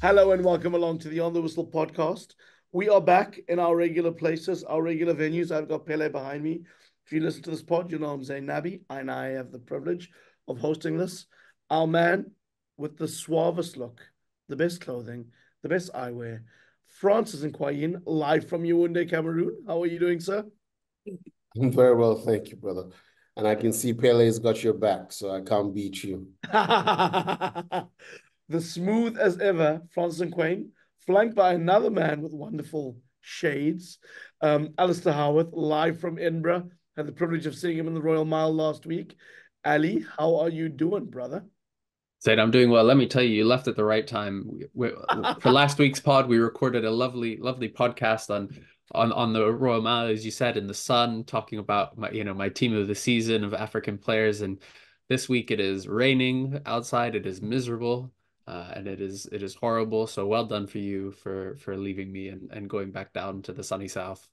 Hello and welcome along to the On the Whistle podcast. We are back in our regular places, our regular venues. I've got Pele behind me. If you listen to this pod, you know I'm Zayn Nabbi, and I have the privilege of hosting this. Our man with the suavest look, the best clothing, the best eyewear, Francis Nkwain, live from Yaoundé, Cameroon. How are you doing, sir? I'm very well, thank you, brother. And I can see Pele's got your back, so I can't beat you. The smooth as ever, Francis Nkwain, flanked by another man with wonderful shades, Alasdair Howorth, live from Edinburgh. Had the privilege of seeing him in the Royal Mile last week. Ali, how are you doing, brother? Zaid, I'm doing well. Let me tell you, you left at the right time. For last week's pod, we recorded a lovely podcast on the Royal Mile, as you said, in the sun, talking about my team of the season of African players. And this week it is raining outside. It is miserable, and it is horrible. So well done for you for leaving me and going back down to the sunny south.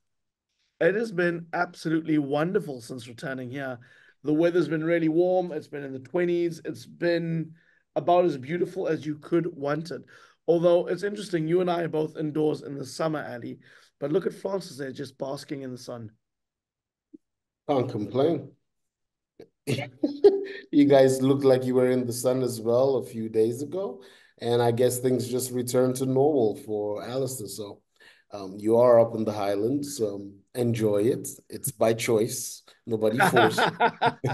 It has been absolutely wonderful since returning here. The weather's been really warm. It's been in the 20s. It's been about as beautiful as you could want it. Although it's interesting, you and I are both indoors in the summer, Ali, but look at Francis there just basking in the sun. Can't complain. You guys looked like you were in the sun as well a few days ago, and I guess things just returned to normal for Alistair. So you are up in the Highlands. Enjoy it. It's by choice. Nobody forced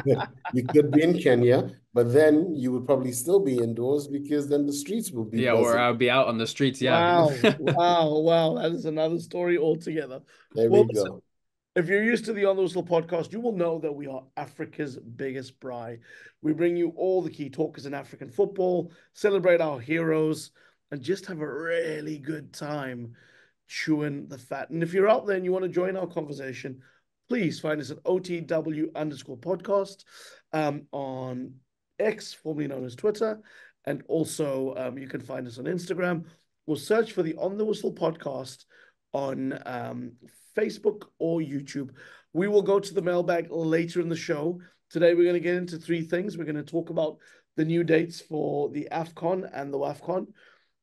you. You could be in Kenya, but then you would probably still be indoors because then the streets will be Yeah, or buzzing. I'll be out on the streets. Yeah. Wow, wow, wow. That is another story altogether. There we Well, listen, go. if you're used to the On the Whistle podcast, you will know that we are Africa's biggest braai. We bring you all the key talkers in African football, celebrate our heroes, and just have a really good time chewing the fat. And if you're out there and you want to join our conversation, please find us at OTW_podcast on X, formerly known as Twitter. And also, you can find us on Instagram. We'll search for the On the Whistle podcast on Facebook or YouTube. We will go to the mailbag later in the show. Today, we're going to get into three things. We're going to talk about the new dates for the AFCON and the WAFCON.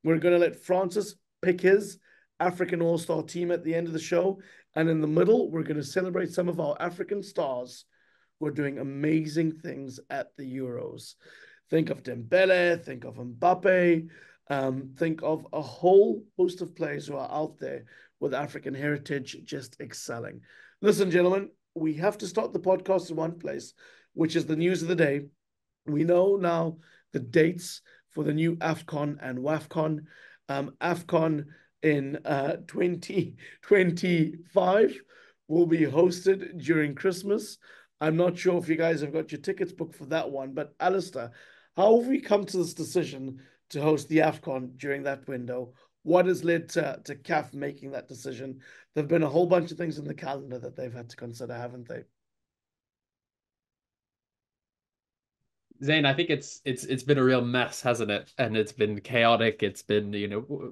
We're going to let Francis pick his African All-Star team at the end of the show. And in the middle, we're going to celebrate some of our African stars who are doing amazing things at the Euros. Think of Dembele, think of Mbappe, think of a whole host of players who are out there with African heritage just excelling. Listen, gentlemen, we have to start the podcast in one place, which is the news of the day. We know now the dates for the new AFCON and WAFCON. AFCON in 2025 will be hosted during Christmas. I'm not sure if you guys have got your tickets booked for that one, but Alasdair, how have we come to this decision to host the AFCON during that window? What has led to CAF making that decision? There have been a whole bunch of things in the calendar that they've had to consider, haven't they? Zayn, I think it's been a real mess, hasn't it? And it's been chaotic. It's been,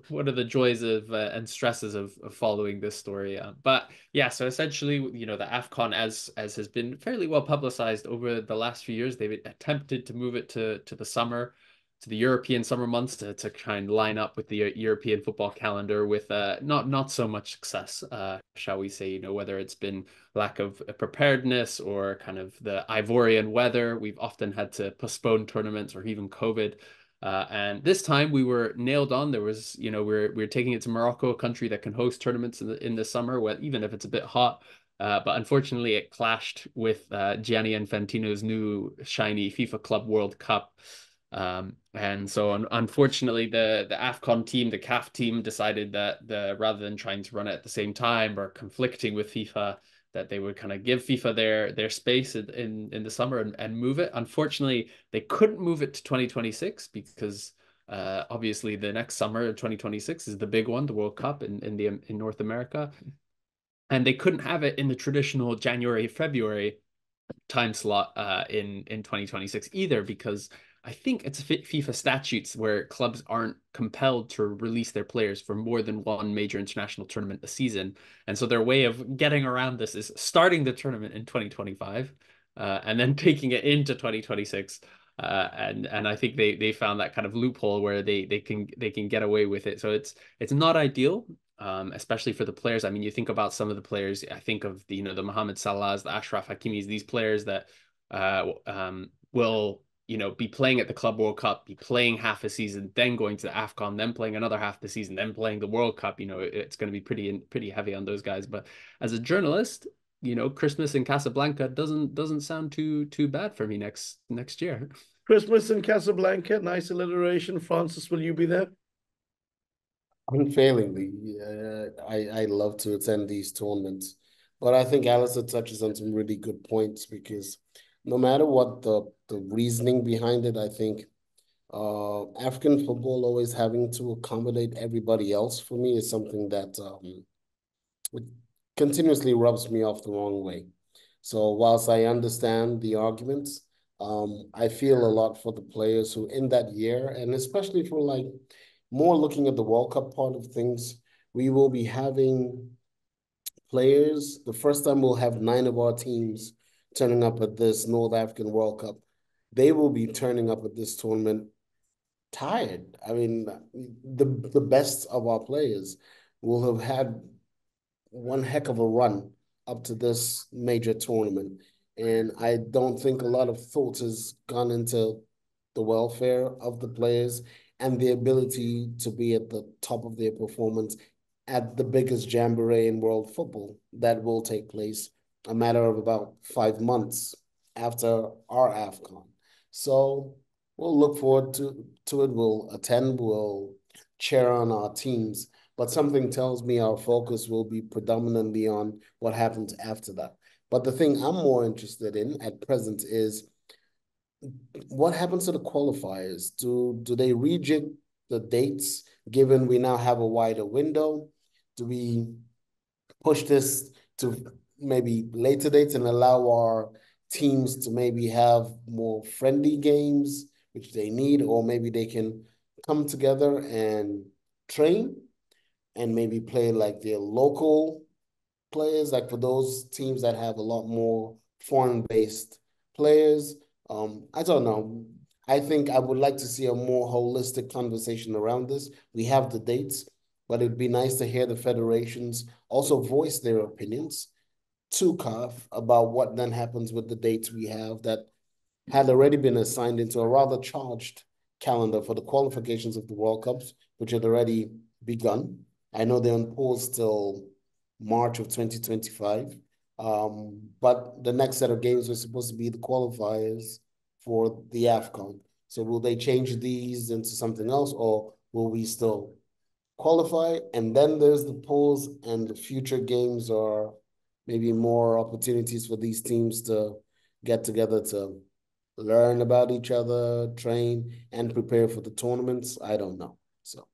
one of the joys of and stresses of following this story. But yeah, so essentially, the AFCON, as has been fairly well publicized over the last few years, they've attempted to move it to the summer, to the European summer months to try and line up with the European football calendar with not so much success, shall we say, whether it's been lack of preparedness or kind of the Ivorian weather. We've often had to postpone tournaments or even COVID. And this time we were nailed on. There was, we're taking it to Morocco, a country that can host tournaments in the summer, even if it's a bit hot. But unfortunately, it clashed with Gianni Infantino's new shiny FIFA Club World Cup. And so unfortunately the AFCON team, the CAF team decided that rather than trying to run it at the same time or conflicting with FIFA, that they would kind of give FIFA their space in the summer and move it. Unfortunately, they couldn't move it to 2026 because obviously the next summer, 2026, is the big one, the World Cup in North America. And they couldn't have it in the traditional January, February time slot in 2026 either, because I think it's FIFA statutes where clubs aren't compelled to release their players for more than one major international tournament a season. And so their way of getting around this is starting the tournament in 2025 and then taking it into 2026. And I think they found that kind of loophole where they can get away with it. So it's not ideal, especially for the players. I mean, you think about some of the players. I think of the Mohamed Salahs, the Ashraf Hakimis, these players that will be playing at the Club World Cup, be playing half a season, then going to the AFCON, then playing another half the season, then playing the World Cup. It's going to be pretty heavy on those guys. But as a journalist, Christmas in Casablanca doesn't sound too bad for me next year. Christmas in Casablanca, nice alliteration. Francis, will you be there? Unfailingly, I love to attend these tournaments, but I think Alistair touches on some really good points because no matter what the reasoning behind it, I think African football always having to accommodate everybody else for me is something that it continuously rubs me off the wrong way. So whilst I understand the arguments, I feel a lot for the players who in that year, and especially for like more looking at the World Cup part of things, we will be having players. The first time we'll have 9 of our teams turning up at this North African World Cup. They will be turning up at this tournament tired. I mean, the best of our players will have had one heck of a run up to this major tournament. And I don't think a lot of thought has gone into the welfare of the players and the ability to be at the top of their performance at the biggest jamboree in world football that will take place a matter of about 5 months after our AFCON. So we'll look forward to it. We'll attend, we'll cheer on our teams, but something tells me our focus will be predominantly on what happens after that. But the thing I'm more interested in at present is what happens to the qualifiers? Do they rejig the dates given we now have a wider window? Do we push this to maybe later dates and allow our teams to maybe have more friendly games, which they need, or maybe they can come together and train and maybe play like their local players, like for those teams that have a lot more foreign-based players. I don't know. I think I would like to see a more holistic conversation around this. We have the dates, but it'd be nice to hear the federations also voice their opinions to CAF about what then happens with the dates we have that had already been assigned into a rather charged calendar for the qualifications of the World Cups, which had already begun. I know they're on pause till March of 2025. But the next set of games were supposed to be the qualifiers for the AFCON. So will they change these into something else, or will we still qualify? And then there's the pause, and the future games are maybe more opportunities for these teams to get together to learn about each other, train, and prepare for the tournaments. I don't know. So.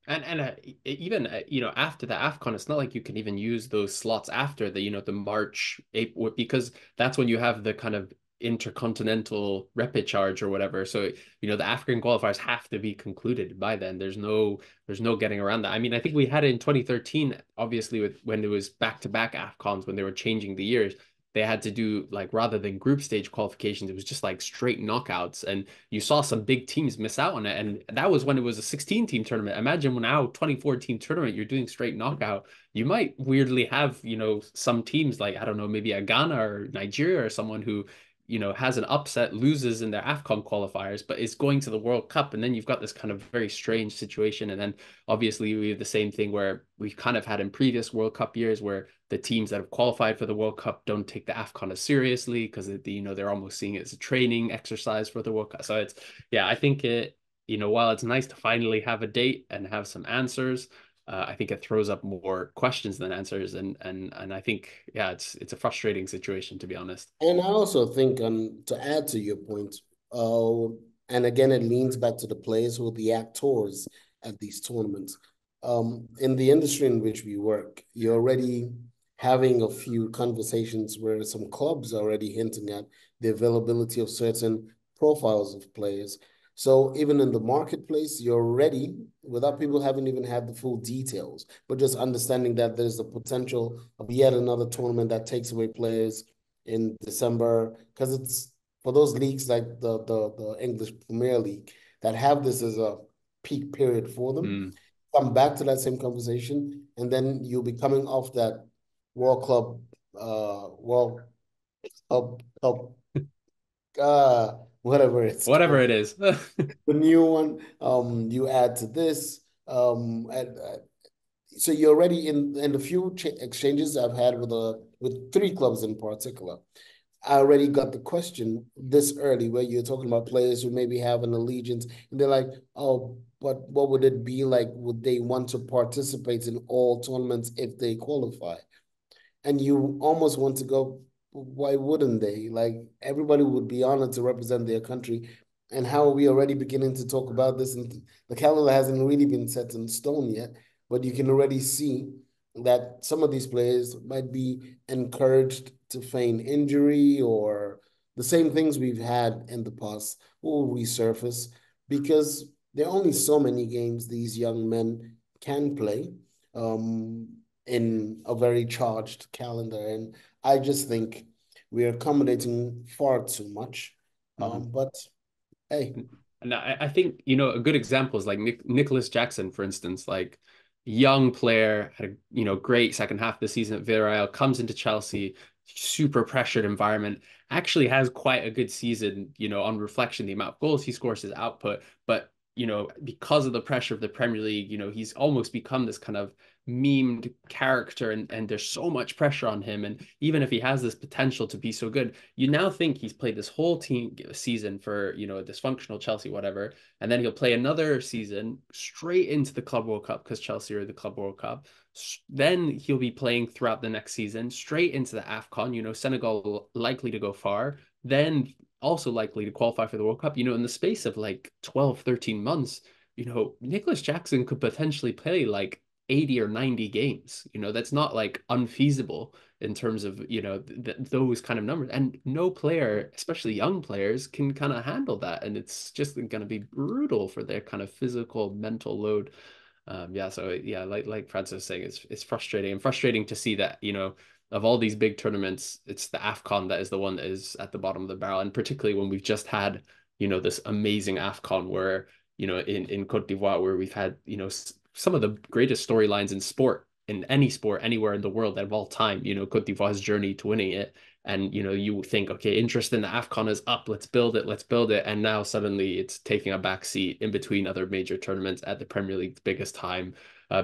And even after the AFCON, it's not like you can even use those slots after the March, April, because that's when you have the kind of intercontinental repechage or whatever. So the African qualifiers have to be concluded by then. There's no getting around that. I mean, I think we had it in 2013, obviously, when there was back-to-back AFCONs when they were changing the years. They had to do, like, rather than group stage qualifications, it was just like straight knockouts. And you saw some big teams miss out on it. And that was when it was a 16-team tournament. Imagine when now 24-team tournament, you're doing straight knockout. You might weirdly have, some teams like, I don't know, maybe a Ghana or Nigeria or someone who, has an upset, loses in their AFCON qualifiers, but is going to the World Cup. And then you've got this kind of very strange situation. And then obviously we have the same thing where we've kind of had in previous World Cup years where the teams that have qualified for the World Cup don't take the AFCON as seriously because they're almost seeing it as a training exercise for the World Cup. So I think while it's nice to finally have a date and have some answers, I think it throws up more questions than answers, and I think it's a frustrating situation, to be honest. And I also think, to add to your point, and again, it leans back to the players who are the actors at these tournaments. In the industry in which we work, you're already having a few conversations where some clubs are already hinting at the availability of certain profiles of players. So even in the marketplace, you're ready without people having even had the full details, but just understanding that there's the potential of yet another tournament that takes away players in December, because for those leagues like the English Premier League that have this as a peak period for them, come back to that same conversation, and then you'll be coming off that World Club, World Cup, whatever it's Whatever called, it is. the new one. You add to this, so you're already in the few exchanges I've had with three clubs in particular. I already got the question this early where you're talking about players who maybe have an allegiance, and they're like, oh, but what would it be like? Would they want to participate in all tournaments if they qualify? And you almost want to go, why wouldn't they? Like, everybody would be honored to represent their country. And how are we already beginning to talk about this? And the calendar hasn't really been set in stone yet, but you can already see that some of these players might be encouraged to feign injury, or the same things we've had in the past will resurface, because there are only so many games these young men can play. In a very charged calendar. And I just think we're accommodating far too much. But hey. And I think, a good example is like Nicholas Jackson, for instance, like young player, had a, great second half of the season at Villarreal, comes into Chelsea, super pressured environment, actually has quite a good season, on reflection, the amount of goals he scores, his output. But, because of the pressure of the Premier League, he's almost become this kind of memed character, and there's so much pressure on him. And even if he has this potential to be so good, you now think he's played this whole team season for, a dysfunctional Chelsea, whatever, and then he'll play another season straight into the Club World Cup because Chelsea are the Club World Cup. Then he'll be playing throughout the next season straight into the AFCON, Senegal likely to go far, then also likely to qualify for the World Cup. In the space of like 12, 13 months, Nicholas Jackson could potentially play like 80 or 90 games. That's not like unfeasible in terms of, those kind of numbers. And no player, especially young players, can kind of handle that. And it's just going to be brutal for their kind of physical, mental load. Like Francis was saying, it's frustrating, and frustrating to see that, of all these big tournaments, it's the AFCON that is the one that is at the bottom of the barrel. And particularly when we've just had, this amazing AFCON where, in Cote d'Ivoire, where we've had, some of the greatest storylines in any sport, anywhere in the world of all time, Cote d'Ivoire's journey to winning it. And, you think, okay, interest in the AFCON is up, let's build it. And now suddenly it's taking a back seat in between other major tournaments at the Premier League's biggest time,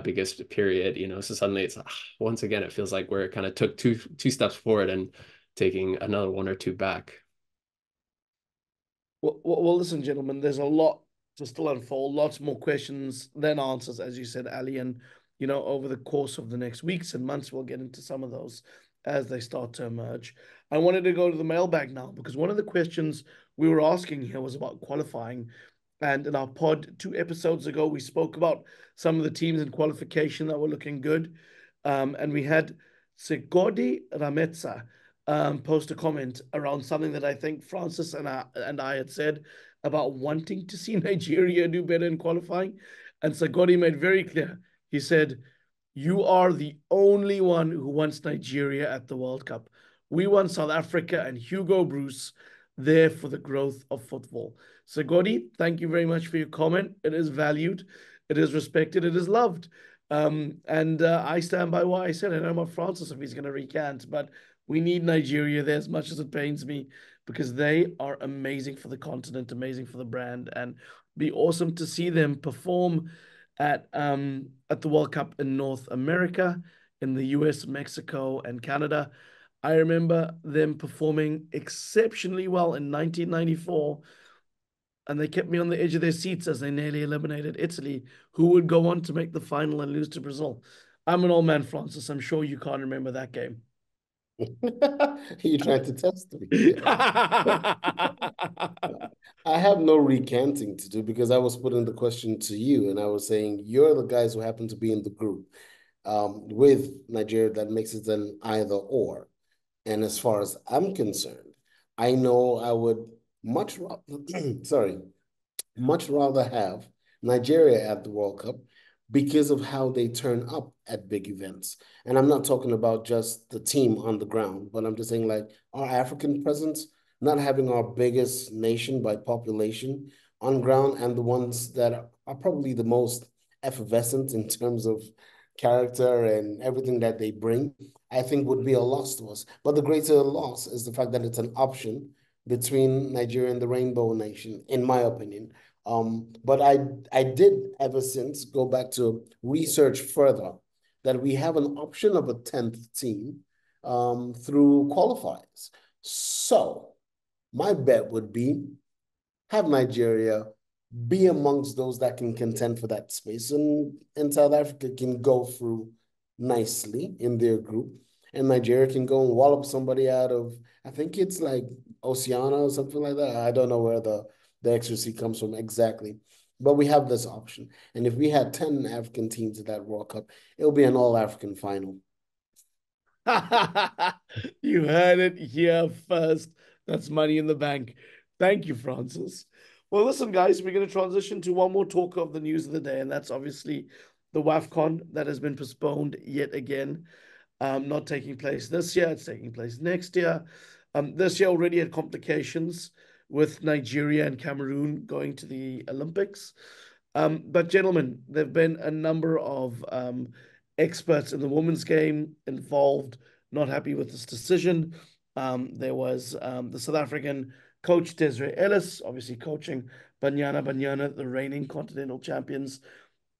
biggest period, so suddenly it's once again, it feels like we're kind of took two steps forward and taking another one or two back. Well, listen, gentlemen, there's a lot to still unfold, lots more questions than answers, as you said, Ali. And, over the course of the next weeks and months, we'll get into some of those as they start to emerge. I wanted to go to the mailbag now because one of the questions we were asking here was about qualifying. And in our pod 2 episodes ago, we spoke about some of the teams in qualification that were looking good. And we had Segodi Rametsa post a comment around something that I think Francis and I had said about wanting to see Nigeria do better in qualifying. And Sagodi made very clear. He said, you are the only one who wants Nigeria at the World Cup. We want South Africa and Hugo Bruce there for the growth of football. Sagodi, thank you very much for your comment. It is valued. It is respected. It is loved. And I stand by what I said. I don't know about Francis if he's going to recant, but we need Nigeria there as much as it pains me, because they are amazing for the continent, amazing for the brand, and be awesome to see them perform at the World Cup in North America, in the US, Mexico, and Canada. I remember them performing exceptionally well in 1994, and they kept me on the edge of their seats as they nearly eliminated Italy, who would go on to make the final and lose to Brazil. I'm an old man, Francis. I'm sure you can't remember that game. You trying to test me? I have no recanting to do because I was putting the question to you, and I was saying you're the guys who happen to be in the group with Nigeria that makes it an either or. And as far as I'm concerned, I know I would much rather, much rather have Nigeria at the World Cup because of how they turn up at big events. And I'm not talking about just the team on the ground, but I'm just saying like our African presence not having our biggest nation by population on ground and the ones that are probably the most effervescent in terms of character and everything that they bring, I think would be a loss to us. But the greater loss is the fact that it's an option between Nigeria and the Rainbow Nation, in my opinion. But I did ever since go back to research further that we have an option of a 10th team through qualifiers. So my bet would be have Nigeria be amongst those that can contend for that space, and South Africa can go through nicely in their group, and Nigeria can go and wallop somebody out of, I think it's like Oceania or something like that. I don't know where the extra C comes from exactly, but we have this option. And if we had 10 African teams at that World Cup, it'll be an all-African final. You heard it here first. That's money in the bank. Thank you, Francis. Well, listen, guys, we're going to transition to one more talk of the news of the day, and that's obviously the WAFCON that has been postponed yet again. Not taking place this year, it's taking place next year. This year already had complications with Nigeria and Cameroon going to the Olympics. But gentlemen, there have been a number of experts in the women's game involved, not happy with this decision. There was the South African coach Desiree Ellis, obviously coaching Banyana, the reigning continental champions,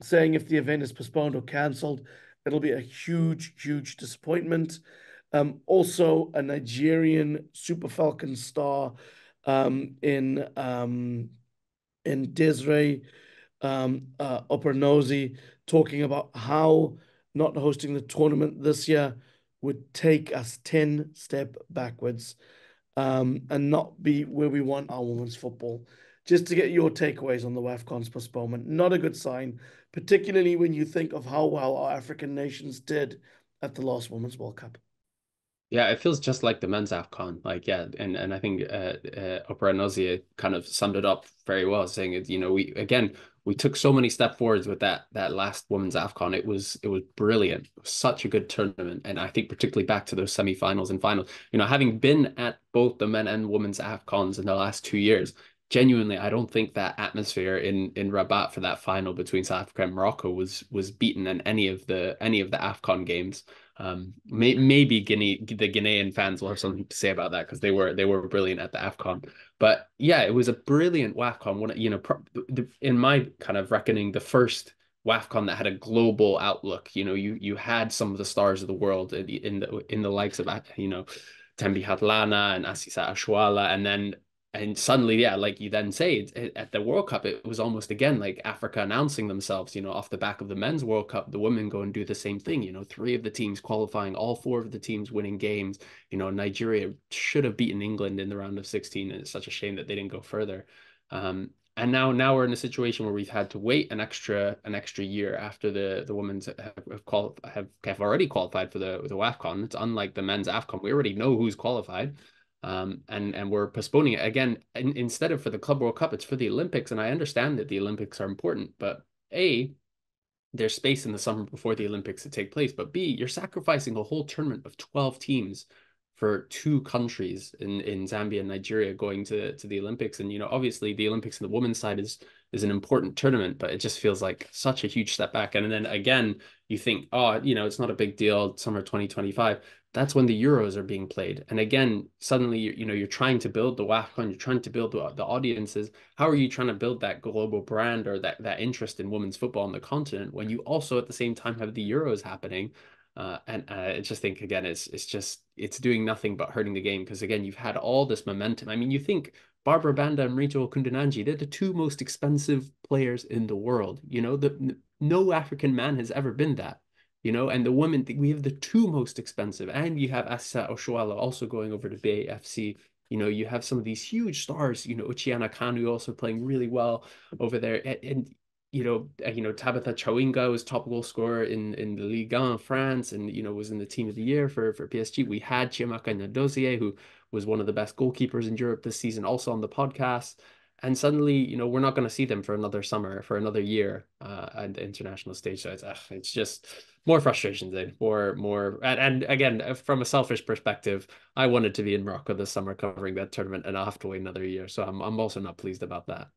saying if the event is postponed or cancelled, it'll be a huge, huge disappointment. Also, a Nigerian Super Falcon star in Desiree Opernozi talking about how not hosting the tournament this year would take us 10 steps backwards and not be where we want our women's football. Just to get your takeaways on the WAFCON's postponement, not a good sign, particularly when you think of how well our African nations did at the last Women's World Cup. Yeah, it feels just like the men's AFCON. Like, yeah, and I think Oprah Nozia kind of summed it up very well, saying it, we took so many steps forwards with that last women's AFCON. It was brilliant. It was such a good tournament. And I think particularly back to those semifinals and finals, having been at both the men and women's AFCONs in the last 2 years, genuinely, I don't think that atmosphere in Rabat for that final between South Africa and Morocco was beaten in any of the AFCON games. Maybe the Ghanaian fans will have something to say about that because they were brilliant at the AFCON. But yeah, it was a brilliant WAFCON. In my kind of reckoning, the first WAFCON that had a global outlook. You had some of the stars of the world in the likes of Tembi Hatlana and Asisa Ashwala, and suddenly, yeah, like you then say, at the World Cup, it was almost again like Africa announcing themselves, off the back of the men's World Cup, the women go and do the same thing, 3 of the teams qualifying, all 4 of the teams winning games. Nigeria should have beaten England in the round of 16, and it's such a shame that they didn't go further. And now we're in a situation where we've had to wait an extra year after the women's have already qualified for the WAFCON. It's unlike the men's AFCON. We already know who's qualified. And we're postponing it again. Instead of for the Club World Cup, it's for the Olympics. And I understand that the Olympics are important, but A, there's space in the summer before the Olympics to take place. But B, you're sacrificing a whole tournament of 12 teams for 2 countries in Zambia and Nigeria going to the Olympics. And, obviously the Olympics on the women's side is an important tournament, but it just feels like such a huge step back. And then again, you think, oh, it's not a big deal, summer 2025. That's when the Euros are being played. And again, suddenly, you're trying to build the WAFCON, you're trying to build the audiences. How are you trying to build that global brand or that interest in women's football on the continent when you also at the same time have the Euros happening? I just think, again, it's doing nothing but hurting the game because, again, you've had all this momentum. I mean, you think Barbara Banda and Rachel Kundananji, they're the 2 most expensive players in the world. No African man has ever been that. And the women, we have the 2 most expensive, and you have Asa Oshuala also going over to BAFC. You have some of these huge stars, Uchiana Kanu also playing really well over there. And Tabitha Chawinga was top goal scorer in the Ligue 1 in France and, was in the team of the year for PSG. We had Chiamaka Nnadozie, who was one of the best goalkeepers in Europe this season, also on the podcast. And suddenly, we're not going to see them for another summer, for another year at the international stage. So it's just more frustration, Zayn, more. And again, from a selfish perspective, I wanted to be in Morocco this summer covering that tournament, and I'll have to wait another year. So I'm also not pleased about that.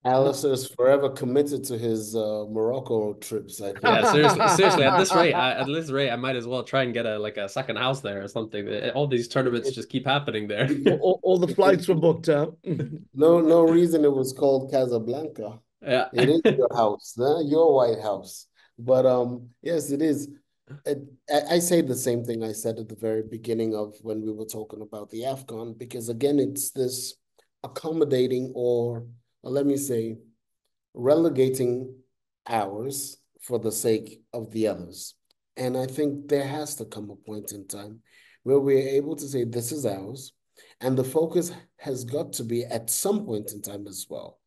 Alasdair is forever committed to his Morocco trips, I think. Yeah, seriously, at this rate, I might as well try and get a second house there or something. All these tournaments just keep happening there. All the flights were booked out. No reason it was called Casablanca. Yeah. It is your house, your White House. But yes, it is. I say the same thing I said at the very beginning of when we were talking about the AFCON, because again, it's this accommodating or let me say, relegating ours for the sake of the others. And I think there has to come a point in time where we're able to say, this is ours. And the focus has got to be at some point in time as well,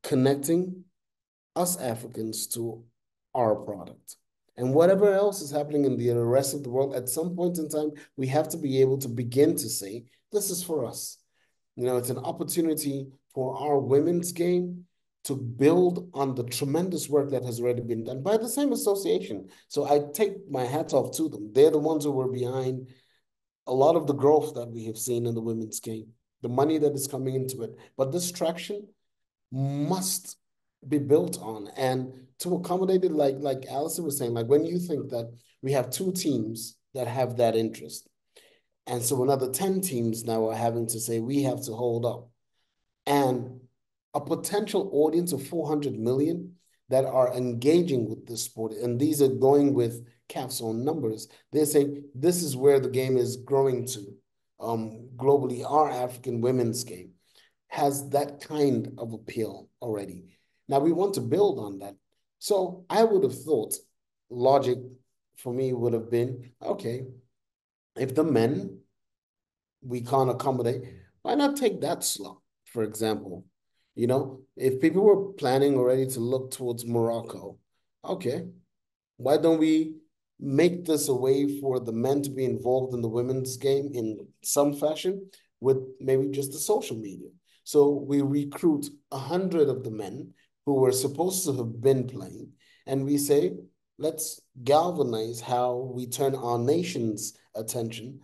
connecting us Africans to our product. And whatever else is happening in the rest of the world, at some point in time, we have to be able to begin to say, this is for us. It's an opportunity for our women's game to build on the tremendous work that has already been done by the same association. So I take my hat off to them. They're the ones who were behind a lot of the growth that we have seen in the women's game, the money that is coming into it. But this traction must be built on. And to accommodate it, like Alison was saying, like when you think that we have 2 teams that have that interest, and so another 10 teams now are having to say, we have to hold up. And a potential audience of 400 million that are engaging with this sport, and these are going with CAF's own numbers. They're saying this is where the game is growing to. Globally, our African women's game has that kind of appeal already. Now we want to build on that. So I would have thought logic for me would have been, okay, if the men we can't accommodate, why not take that slot, for example? If people were planning already to look towards Morocco, okay, why don't we make this a way for the men to be involved in the women's game in some fashion with maybe just the social media? So we recruit 100 of the men who were supposed to have been playing, and we say, let's galvanize how we turn our nation's attention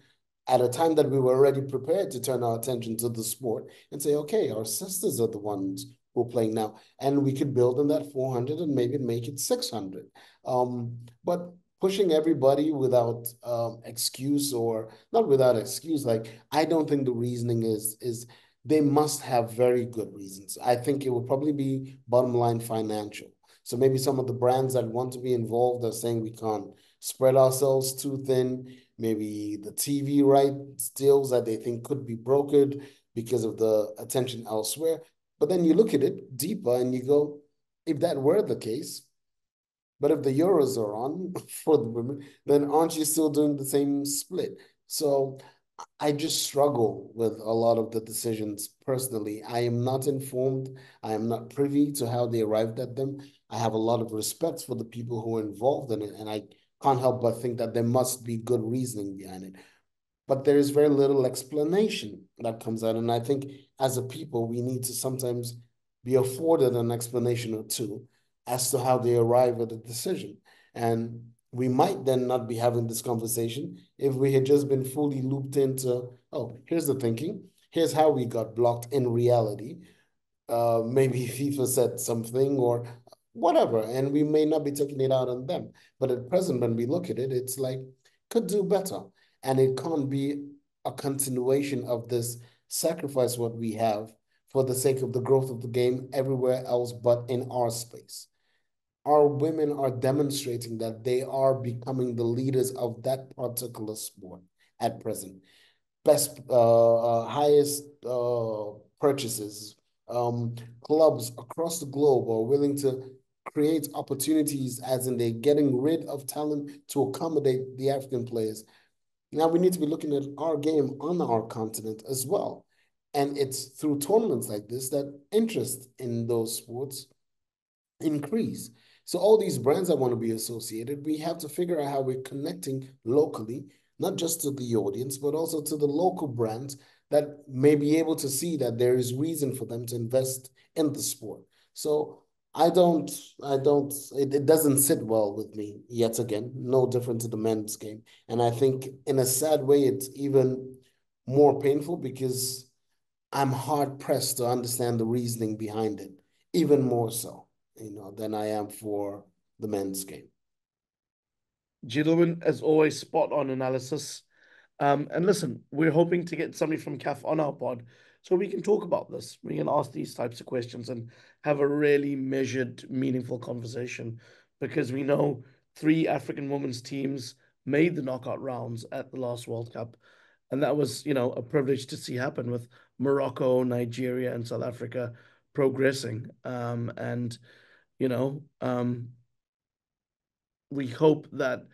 at a time that we were already prepared to turn our attention to the sport and say, okay, our sisters are the ones who are playing now. And we could build on that 400 and maybe make it 600. But pushing everybody without excuse, or not without excuse, like I don't think the reasoning is they must have very good reasons. I think it would probably be bottom line financial. So maybe some of the brands that want to be involved are saying we can't spread ourselves too thin. Maybe the TV rights deals that they think could be brokered because of the attention elsewhere. But then you look at it deeper and you go, if that were the case, but if the Euros are on for the women, then aren't you still doing the same split? So I just struggle with a lot of the decisions personally. I am not informed. I am not privy to how they arrived at them. I have a lot of respect for the people who are involved in it, and I can't help but think that there must be good reasoning behind it. But there is very little explanation that comes out. And I think as a people, we need to sometimes be afforded an explanation or two as to how they arrive at a decision. And we might then not be having this conversation if we had just been fully looped into, oh, here's the thinking, here's how we got blocked in reality. Maybe FIFA said something or whatever, and we may not be taking it out on them. But at present, when we look at it, it's like, could do better. And it can't be a continuation of this sacrifice what we have for the sake of the growth of the game everywhere else but in our space. Our women are demonstrating that they are becoming the leaders of that particular sport at present. Best, highest purchases, clubs across the globe are willing to create opportunities, as in they're getting rid of talent to accommodate the African players. Now we need to be looking at our game on our continent as well. And it's through tournaments like this that interest in those sports increase. So all these brands that want to be associated, we have to figure out how we're connecting locally, not just to the audience, but also to the local brands that may be able to see that there is reason for them to invest in the sport. So it doesn't sit well with me yet again, no different to the men's game. And I think in a sad way, it's even more painful because I'm hard pressed to understand the reasoning behind it, even more so, than I am for the men's game. Gentlemen, as always, spot on analysis. And listen, we're hoping to get somebody from CAF on our pod so we can talk about this. We can ask these types of questions and have a really measured, meaningful conversation because we know 3 African women's teams made the knockout rounds at the last World Cup. And that was, a privilege to see happen with Morocco, Nigeria, and South Africa progressing. And, you know, we hope that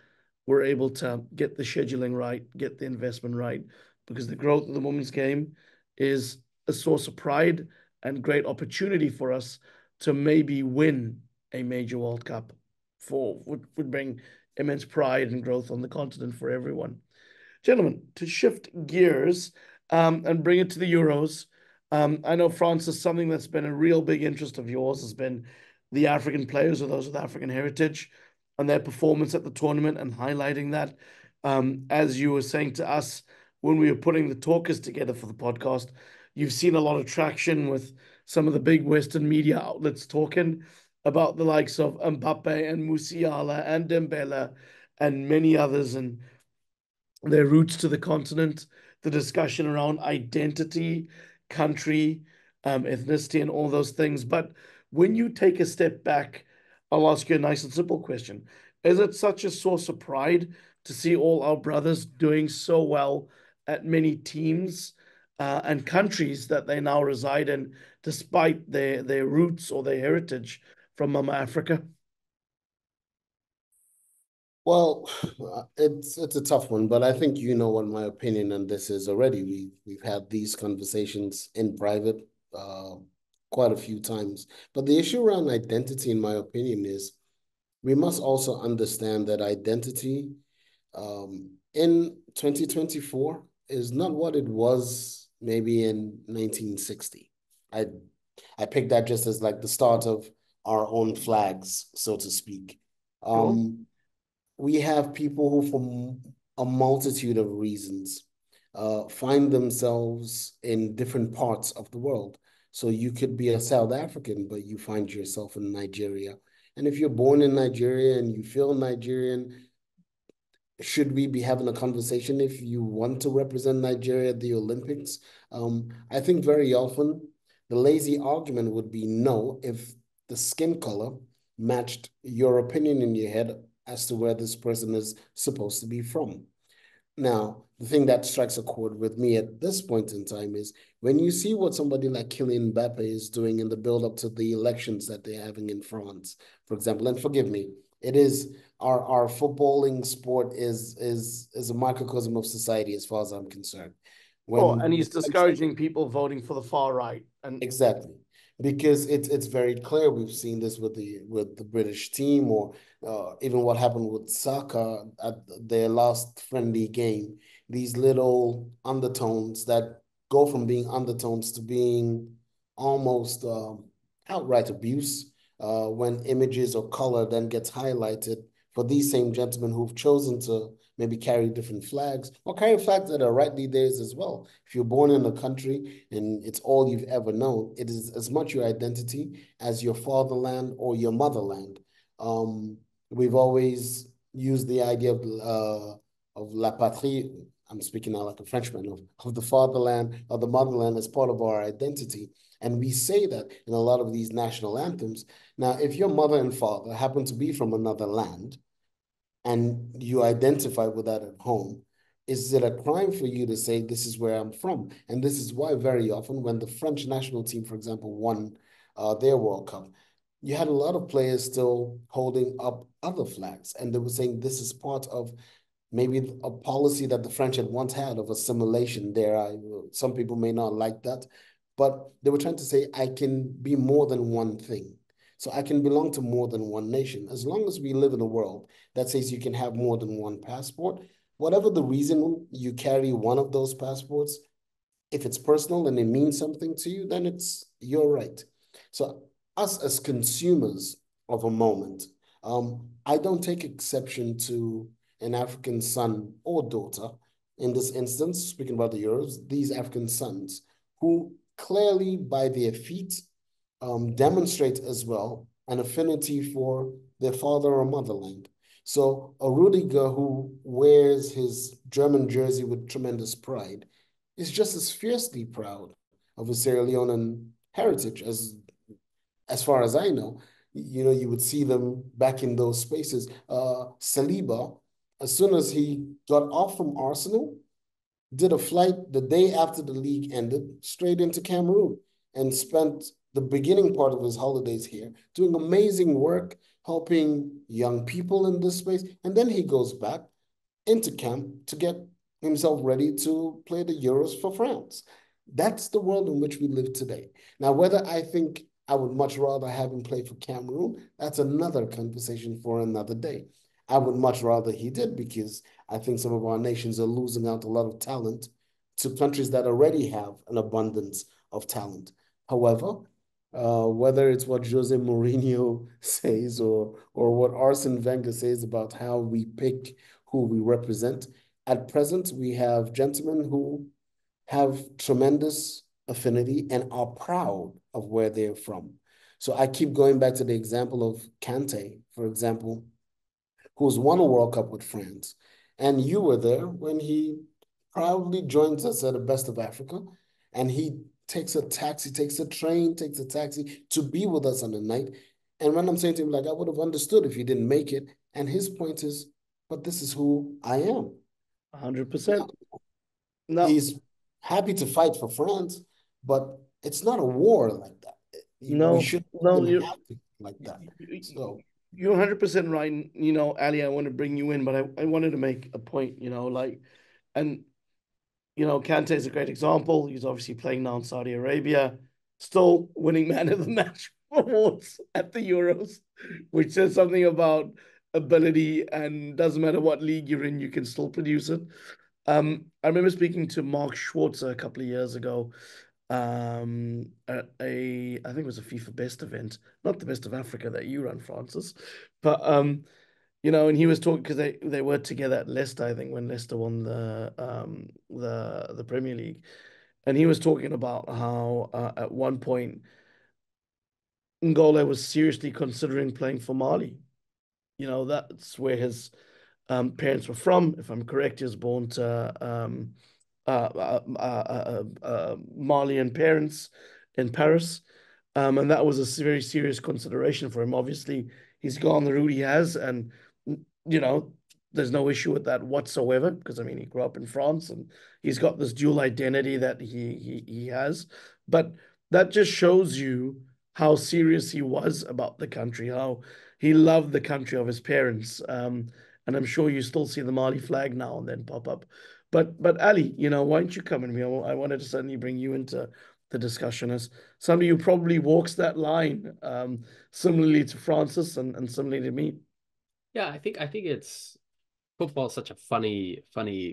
we're able to get the scheduling right, get the investment right, because the growth of the women's game is a source of pride and great opportunity for us to maybe win a major World Cup would bring immense pride and growth on the continent for everyone. Gentlemen, to shift gears and bring it to the Euros, I know, Francis, something that's been a real big interest of yours has been the African players or those with African heritage and their performance at the tournament and highlighting that. As you were saying to us when we were putting the talkers together for the podcast, you've seen a lot of traction with some of the big Western media outlets talking about the likes of Mbappe and Musiala and Dembele and many others and their roots to the continent, the discussion around identity, country, ethnicity, and all those things. But when you take a step back, I'll ask you a nice and simple question. Is it such a source of pride to see all our brothers doing so well at many teams and countries that they now reside in, despite their roots or their heritage from Mama Africa? Well, it's a tough one, but I think you know what my opinion on this is already. We've had these conversations in private quite a few times. But the issue around identity, in my opinion, is we must also understand that identity in 2024 is not what it was maybe in 1960. I picked that just as like the start of our own flags, so to speak. Sure. We have people who, for a multitude of reasons, find themselves in different parts of the world. So you could be a South African, but you find yourself in Nigeria. And if you're born in Nigeria and you feel Nigerian, should we be having a conversation if you want to represent Nigeria at the Olympics? I think very often the lazy argument would be no if the skin color matched your opinion in your head as to where this person is supposed to be from. Now, the thing that strikes a chord with me at this point in time is when you see what somebody like Kylian Mbappe is doing in the build-up to the elections that they're having in France, for example, and forgive me, it is our footballing sport is a microcosm of society as far as I'm concerned. And he's discouraging people voting for the far right. And exactly, because it's very clear. We've seen this with the British team, or even what happened with soccer at their last friendly game. These little undertones that go from being undertones to being almost outright abuse when images or color then gets highlighted for these same gentlemen who've chosen to maybe carry different flags or carry flags that are rightly theirs as well. If you're born in a country and it's all you've ever known, it is as much your identity as your fatherland or your motherland. We've always used the idea of la patrie. I'm speaking now like a Frenchman, of the fatherland or the motherland as part of our identity. And we say that in a lot of these national anthems. Now, if your mother and father happen to be from another land, and you identify with that at home, is it a crime for you to say, this is where I'm from? And this is why very often when the French national team, for example, won their World Cup, you had a lot of players still holding up other flags. And they were saying this is part of maybe a policy that the French had once had of assimilation there. Some people may not like that, but they were trying to say, I can be more than one thing. So I can belong to more than one nation. As long as we live in a world that says you can have more than one passport, whatever the reason you carry one of those passports, if it's personal and it means something to you, then it's your right. So us as consumers of a moment, I don't take exception to an African son or daughter. In this instance, speaking about the Euros, these African sons who clearly by their feet demonstrate as well an affinity for their father or motherland. So a Rudiger who wears his German jersey with tremendous pride is just as fiercely proud of his Sierra Leonean heritage as far as I know. You know, you would see them back in those spaces. Saliba, as soon as he got off from Arsenal, did a flight the day after the league ended straight into Cameroon and spent the beginning part of his holidays here doing amazing work, helping young people in this space. And then he goes back into camp to get himself ready to play the Euros for France. That's the world in which we live today. Now, whether I think I would much rather have him play for Cameroon, that's another conversation for another day. I would much rather he did, because I think some of our nations are losing out a lot of talent to countries that already have an abundance of talent. However, whether it's what Jose Mourinho says or what Arsene Wenger says about how we pick who we represent, at present we have gentlemen who have tremendous affinity and are proud of where they're from. So I keep going back to the example of Kanté, for example, who's won a World Cup with France. And you were there when he proudly joins us at the Best of Africa. And he takes a taxi, takes a train, takes a taxi to be with us on the night. And when I'm saying to him, like, I would have understood if you didn't make it. And his point is, but this is who I am. 100%. No, He's happy to fight for France, but it's not a war like that. We shouldn't even have to like that. So you're 100% right. You know, Ali, I want to bring you in, but I wanted to make a point, you know, like, and, you know, Kante is a great example. He's obviously playing now in Saudi Arabia, still winning man of the match awards at the Euros, which says something about ability, and doesn't matter what league you're in, you can still produce it. I remember speaking to Mark Schwarzer a couple of years ago, at I think it was a FIFA Best event, not the Best of Africa that you run, Francis, but you know, and he was talking because they were together at Leicester, I think, when Leicester won the Premier League, and he was talking about how at one point Ngole was seriously considering playing for Mali. You know, that's where his parents were from. If I'm correct, he was born to Malian parents in Paris. And that was a very serious consideration for him. Obviously, he's gone the route he has, and you know, there's no issue with that whatsoever, because I mean, he grew up in France and he's got this dual identity that he has. But that just shows you how serious he was about the country, how he loved the country of his parents. And I'm sure you still see the Mali flag now and then pop up. But Ali, you know, why don't you come in here? I wanted to suddenly bring you into the discussion as somebody who probably walks that line, similarly to Francis and similarly to me. Yeah, I think it's football is such a funny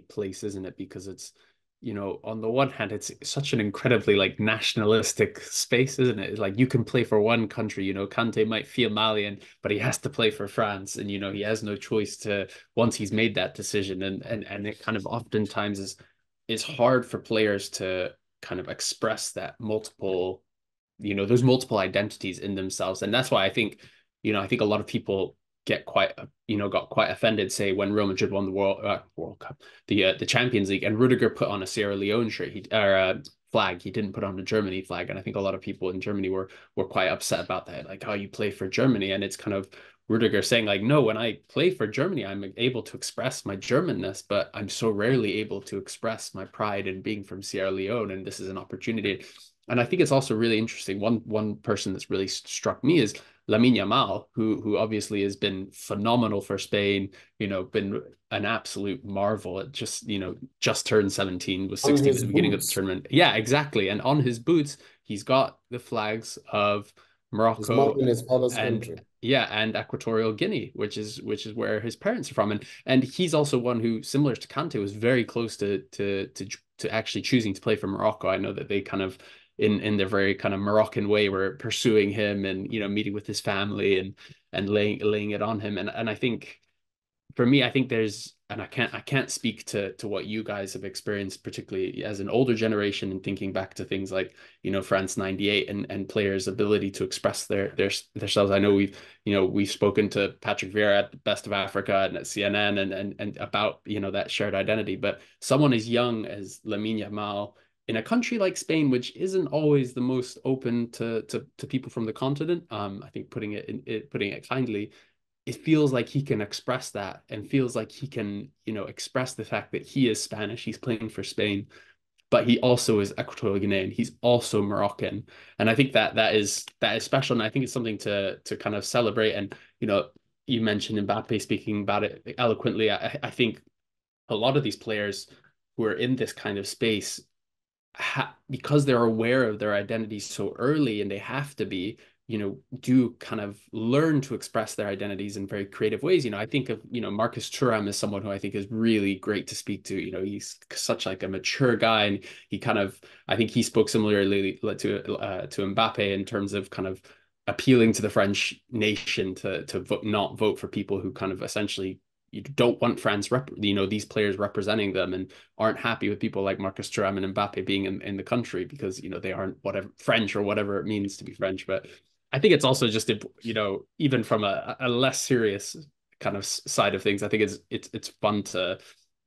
place, isn't it? Because it's, you know, on the one hand, it's such an incredibly like nationalistic space, isn't it? It's like you can play for one country, you know, Kante might feel Malian, but he has to play for France, and you know, he has no choice to once he's made that decision, and it kind of oftentimes is hard for players to kind of express that multiple, you know, there's multiple identities in themselves, and that's why I think, you know, I think a lot of people get quite, you know, got quite offended, say when Real Madrid won the World Cup, the Champions League, and Rudiger put on a Sierra Leone shirt, flag. He didn't put on a Germany flag, and I think a lot of people in Germany were quite upset about that, like, how you play for Germany, and it's kind of Rudiger saying like, no, when I play for Germany, I'm able to express my Germanness, but I'm so rarely able to express my pride in being from Sierra Leone, and this is an opportunity. And I think it's also really interesting. One person that's really struck me is Lamine Yamal, who obviously has been phenomenal for Spain, you know, been an absolute marvel. It just, you know, just turned 17, was 16 at the beginning of the tournament. Yeah, exactly. And on his boots, he's got the flags of Morocco his father's and country. Yeah, and Equatorial Guinea, which is where his parents are from, and he's also one who, similar to Kanté, was very close to actually choosing to play for Morocco. I know that they kind of in their very kind of Moroccan way were pursuing him and meeting with his family and laying it on him, and I think for me, I think there's, and I can't speak to what you guys have experienced, particularly as an older generation, and thinking back to things like France '98 and players' ability to express themselves. I know we've spoken to Patrick Vieira at Best of Africa and at CNN and about that shared identity, but someone as young as Lamine Yamal in a country like Spain, which isn't always the most open to people from the continent, I think putting it kindly, it feels like he can express that and feels like he can, express the fact that he is Spanish, he's playing for Spain, but he also is Equatorial Guinean, he's also Moroccan. And I think that is special. And I think it's something to kind of celebrate. And, you mentioned Mbappe speaking about it eloquently. I think a lot of these players who are in this kind of space, because they're aware of their identity so early, and they have to be, do kind of learn to express their identities in very creative ways. I think of, Marcus Thuram as someone who I think is really great to speak to. He's such like a mature guy, and I think he spoke similarly to Mbappe in terms of kind of appealing to the French nation to not vote for people who kind of essentially you don't want France, these players representing them, and aren't happy with people like Marcus Thuram and Mbappe being in the country because, they aren't whatever French or whatever it means to be French. But I think it's also just, even from a less serious kind of side of things, I think it's fun to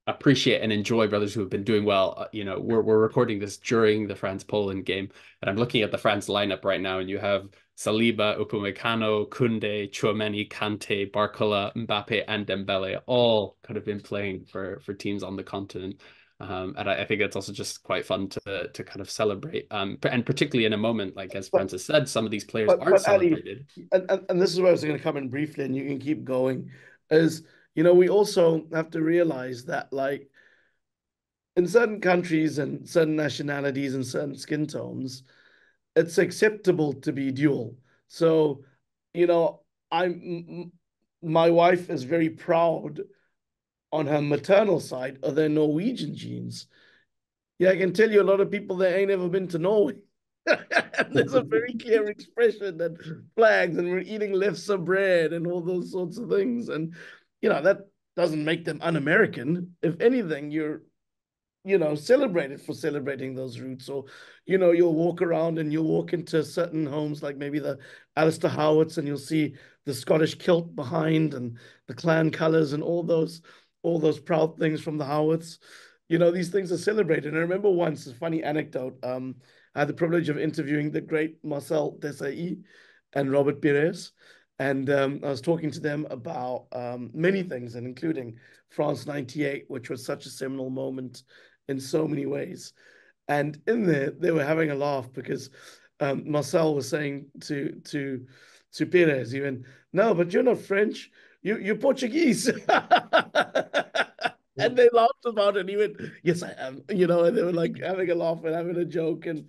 appreciate and enjoy brothers who have been doing well. We're recording this during the France-Poland game, and I'm looking at the France lineup right now, and you have Saliba, Upamecano, Koundé, Tchouaméni, Kanté, Barcola, Mbappe, and Dembele all could have been playing for teams on the continent. And I think it's also just quite fun to kind of celebrate. And particularly in a moment like, as Francis said, some of these players aren't Ali, celebrated. and this is where I was going to come in briefly, and you can keep going, is, we also have to realize that, like, in certain countries and certain nationalities and certain skin tones, it's acceptable to be dual. So, you know, I'm my wife is very proud on her maternal side of their Norwegian genes. Yeah, I can tell you a lot of people that ain't ever been to Norway. And there's a very clear expression that flags and we're eating lefse of bread and all those sorts of things. And, that doesn't make them un-American. If anything, you're celebrated for celebrating those roots. Or, you'll walk around and you'll walk into certain homes, like maybe the Alasdair Howorths, and you'll see the Scottish kilt behind and the clan colors and all those proud things from the Howards. These things are celebrated. And I remember once, a funny anecdote. I had the privilege of interviewing the great Marcel Desailly and Robert Pires. And I was talking to them about many things, and including France '98, which was such a seminal moment in so many ways. And in there, they were having a laugh because Marcel was saying to Pires even, no, but you're not French, you're Portuguese. And they laughed about it. And he went, yes, I am. And they were like having a laugh and having a joke. And,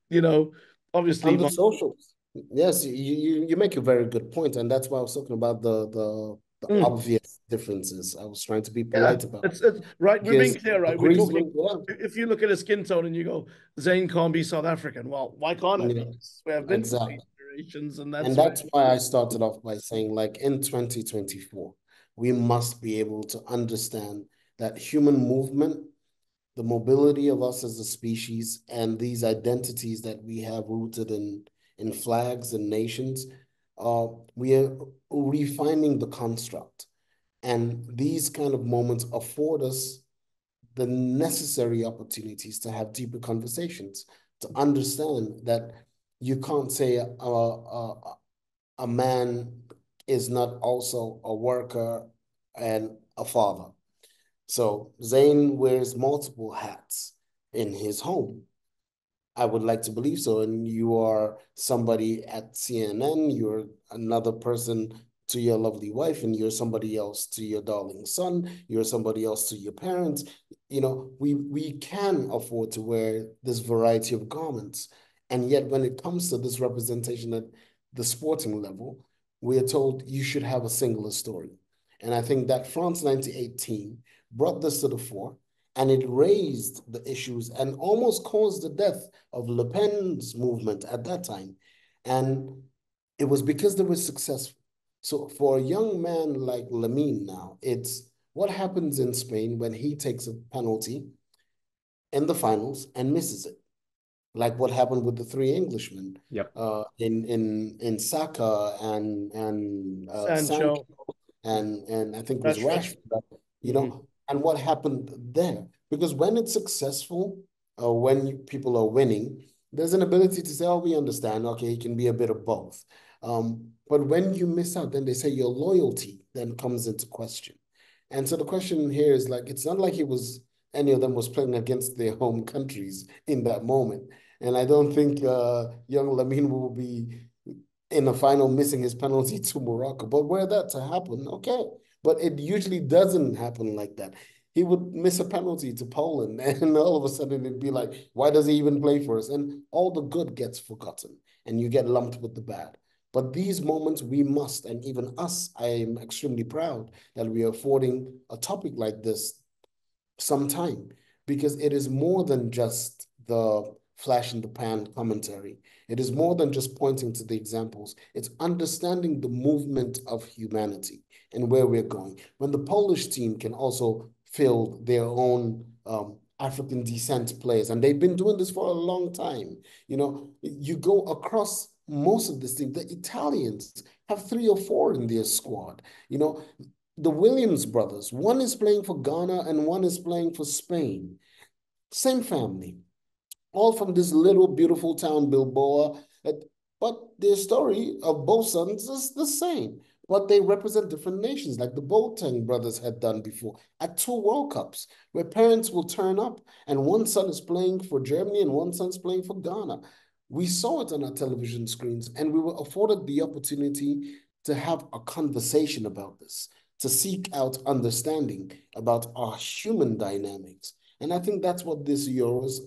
you know, On obviously, the socials. Yes, you make a very good point, and that's why I was talking about the Mm, obvious differences. I was trying to be yeah, polite about it. it's right. We're being Because clear, a right? We're talking. Griezmann, yeah, If you look at a skin tone and you go, Zayn can't be South African. Well, why can't I be? yes, We have been to these exactly. generations, and And that's where. that's why I started off by saying, like, in 2024, we must be able to understand that human movement, the mobility of us as a species, and these identities that we have rooted in flags and nations, we are refining the construct. And these kind of moments afford us the necessary opportunities to have deeper conversations, to understand that you can't say a man is not also a worker and a father. So Zayn wears multiple hats in his home. I would like to believe so. And you are somebody at CNN, you're another person to your lovely wife, and you're somebody else to your darling son, you're somebody else to your parents. We can afford to wear this variety of garments. And yet when it comes to this representation at the sporting level, we are told you should have a singular story. And I think that France 1918 brought this to the fore, and it raised the issues and almost caused the death of Le Pen's movement at that time. And it was because they were successful. So for a young man like Lamine now, it's what happens in Spain when he takes a penalty in the finals and misses it, like what happened with the three Englishmen, Yep. in Saka and Sancho Sancho, and I think it was Rashford. Rashford, Mm-hmm. and what happened there. Because when it's successful, when people are winning, there's an ability to say, oh, we understand, okay, it can be a bit of both. But when you miss out, then they say your loyalty then comes into question. And so the question here is like, it's not like any of them was playing against their home countries in that moment. And I don't think young Lamine will be in the final missing his penalty to Morocco. But were that to happen, okay. But it usually doesn't happen like that. He would miss a penalty to Poland, and all of a sudden it'd be like, why does he even play for us? And all the good gets forgotten, and you get lumped with the bad. But these moments we must, and even us, I am extremely proud that we are affording a topic like this some time, because it is more than just the flash in the pan commentary. It is more than just pointing to the examples. It's understanding the movement of humanity and where we're going. When the Polish team can also field their own African descent players, and they've been doing this for a long time. You go across most of this team. The Italians have 3 or 4 in their squad. The Williams brothers, one is playing for Ghana and one is playing for Spain. Same family, all from this little beautiful town, Bilboa. But their story of both sons is the same. But they represent different nations, like the Boateng brothers had done before at 2 World Cups, where parents will turn up and one son is playing for Germany and one son's playing for Ghana. We saw it on our television screens, and we were afforded the opportunity to have a conversation about this, to seek out understanding about our human dynamics. And I think that's what this Euros,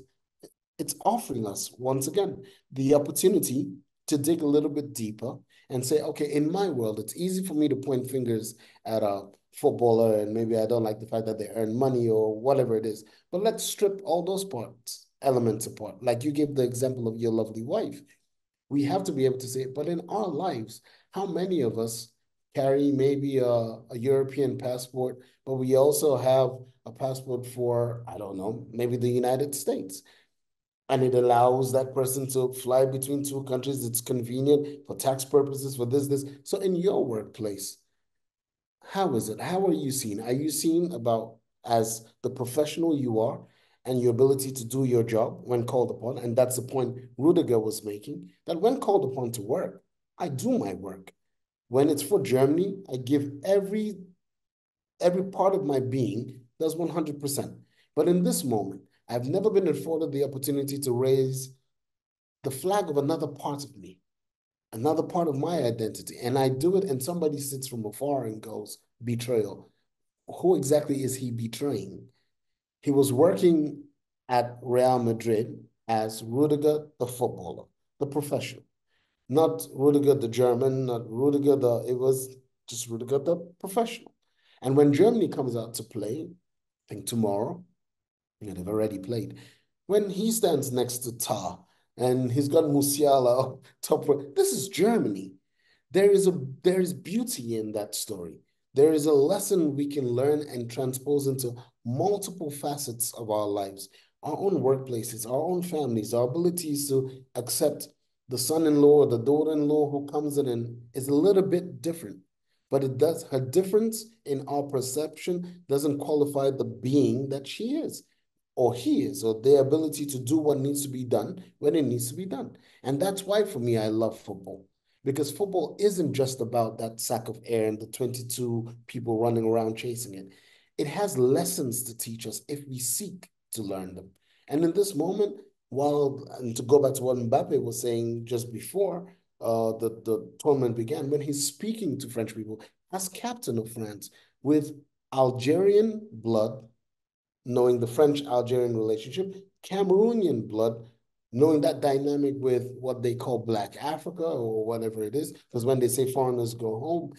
it's offering us, once again, the opportunity to dig a little bit deeper and say, okay, in my world, it's easy for me to point fingers at a footballer, and maybe I don't like the fact that they earn money or whatever it is. But let's strip all those elements apart. Like you gave the example of your lovely wife. We have to be able to say, but in our lives, how many of us carry maybe a European passport, but we also have a passport for, I don't know, maybe the United States? And it allows that person to fly between 2 countries. It's convenient for tax purposes, for this. So in your workplace, how is it? How are you seen? Are you seen about as the professional you are and your ability to do your job when called upon? And that's the point Rudiger was making, that when called upon to work, I do my work. When it's for Germany, I give every part of my being does 100%. But in this moment, I've never been afforded the opportunity to raise the flag of another part of me, another part of my identity. And I do it, and somebody sits from afar and goes, betrayal. Who exactly is he betraying? He was working at Real Madrid as Rudiger, the footballer, the professional. Not Rudiger, the German, not Rudiger, it was just Rudiger, the professional. And when Germany comes out to play, I think tomorrow, they've already played. When he stands next to Tar and he's got Musiala top, this is Germany. There is beauty in that story. There is a lesson we can learn and transpose into multiple facets of our lives, our own workplaces, our own families, our abilities to accept the son-in-law or the daughter-in-law who comes in and is a little bit different. But her difference in our perception doesn't qualify the being that she is or he is, or their ability to do what needs to be done when it needs to be done. And that's why, for me, I love football. Because football isn't just about that sack of air and the 22 people running around chasing it. It has lessons to teach us if we seek to learn them. And in this moment, and to go back to what Mbappe was saying just before the tournament began, when he's speaking to French people as captain of France with Algerian blood, knowing the French-Algerian relationship, Cameroonian blood, knowing that dynamic with what they call Black Africa or whatever it is, because when they say foreigners go home,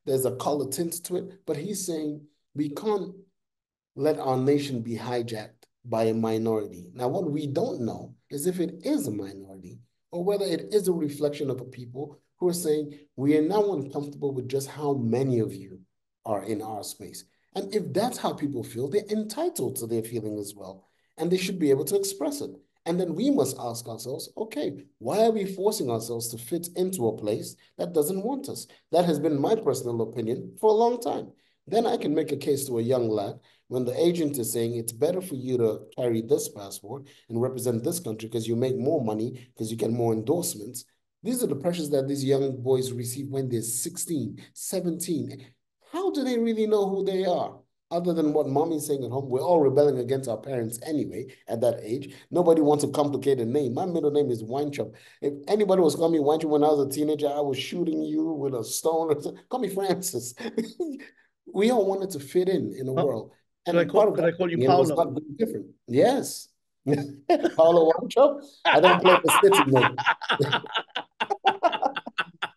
there's a color tint to it. But he's saying we can't let our nation be hijacked by a minority. Now, what we don't know is if it is a minority or whether it is a reflection of a people who are saying we are now uncomfortable with just how many of you are in our space. And if that's how people feel, they're entitled to their feeling as well. And they should be able to express it. And then we must ask ourselves, okay, why are we forcing ourselves to fit into a place that doesn't want us? That has been my personal opinion for a long time. Then I can make a case to a young lad when the agent is saying it's better for you to carry this passport and represent this country because you make more money, because you get more endorsements. These are the pressures that these young boys receive when they're 16, 17. How do they really know who they are? Other than what mommy's saying at home, we're all rebelling against our parents anyway at that age. Nobody wants a complicated name. My middle name is Wine Chop. If anybody was calling me Wine Chop when I was a teenager, I was shooting you with a stone or something. Call me Francis. We all wanted to fit in a Huh? world. And part of Could I that call you was Paolo? not being different. Yes. Paulo Wancho. I don't play for City, mate.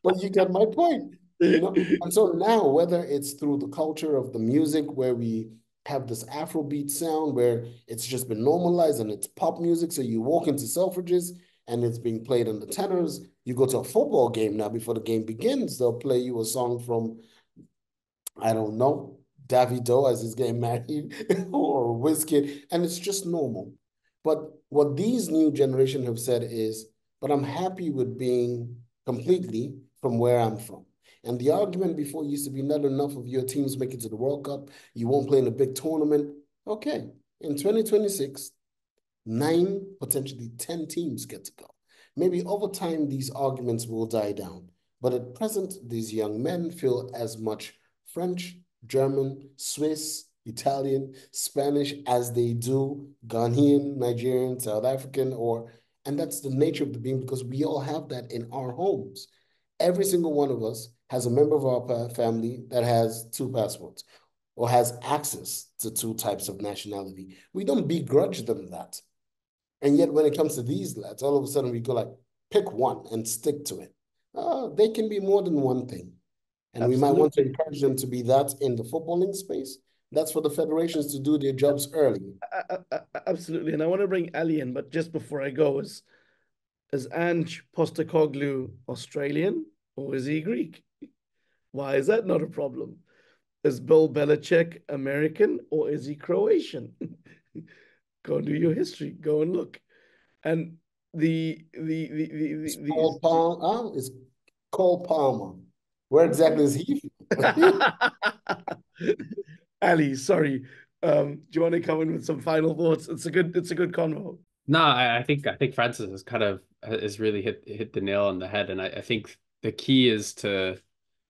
But you get my point, And so now, whether it's through the culture of the music where we have this Afrobeat sound where it's just been normalized and it's pop music. So you walk into Selfridges and it's being played in the tenors. You go to a football game now before the game begins, they'll play you a song from, I don't know, Davido as he's getting married or Wizkid, and it's just normal. But what these new generation have said is, but I'm happy with being completely from where I'm from. And the argument before used to be not enough of your teams make it to the World Cup, you won't play in a big tournament. Okay, in 2026, 9, potentially 10 teams get to go. Maybe over time, these arguments will die down. But at present, these young men feel as much French, German, Swiss, Italian, Spanish as they do Ghanaian, Nigerian, South African, and that's the nature of the being because we all have that in our homes. Every single one of us has a member of our family that has 2 passports or has access to 2 types of nationality. We don't begrudge them that. And yet when it comes to these lads, all of a sudden we go like, pick one and stick to it. They can be more than one thing. And we might want to Absolutely. encourage them to be that in the footballing space. That's for the federations to do their jobs early. Absolutely. And I want to bring Ali in, but just before I go, is Ange Postecoglou Australian or is he Greek? Why is that not a problem? Is Bill Belichick American or is he Croatian? Go and do your history. Go and look. And It's the Cole Palmer. It's Cole Palmer. Where exactly is he from? Ali, sorry. Do you want to come in with some final thoughts? It's a good convo. No, I think Francis has kind of has really hit the nail on the head, and I think the key is to,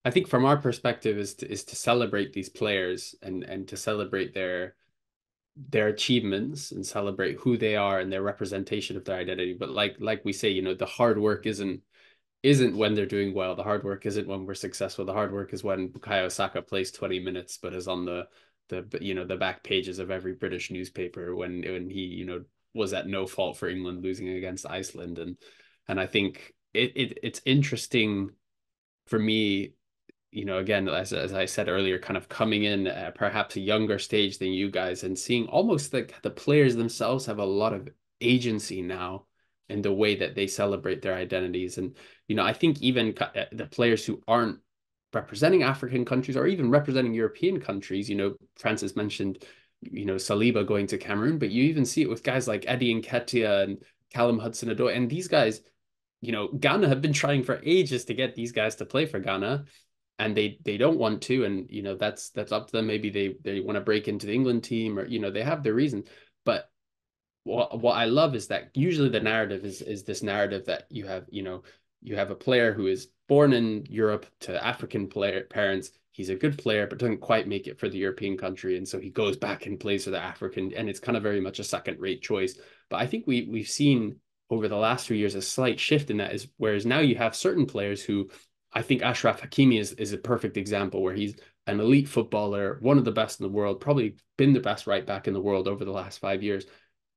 I think from our perspective is to celebrate these players and to celebrate their achievements and celebrate who they are and their representation of their identity. But like we say, the hard work isn't when they're doing well. The hard work isn't when we're successful. The hard work is when Bukayo Saka plays 20 minutes, but is on the back pages of every British newspaper when he, was at no fault for England losing against Iceland. And I think it's interesting for me, again, as I said earlier, kind of coming in at perhaps a younger stage than you guys and seeing almost like the players themselves have a lot of agency now in the way that they celebrate their identities. And, I think even the players who aren't representing African countries or even representing European countries, Francis mentioned, Saliba going to Cameroon, but you even see it with guys like Eddie Nketiah and Callum Hudson-Odoi. And these guys, Ghana have been trying for ages to get these guys to play for Ghana, and they don't want to, and that's up to them. Maybe they want to break into the England team, or they have their reason. But what I love is that usually the narrative is this narrative that you have a player who is born in Europe to African parents. He's a good player, but doesn't quite make it for the European country, and so he goes back and plays for the African, and it's kind of very much a second-rate choice. But I think we've seen over the last 3 years a slight shift in that, is whereas now you have certain players who, I think Ashraf Hakimi is a perfect example, where he's an elite footballer, one of the best in the world, probably been the best right back in the world over the last 5 years.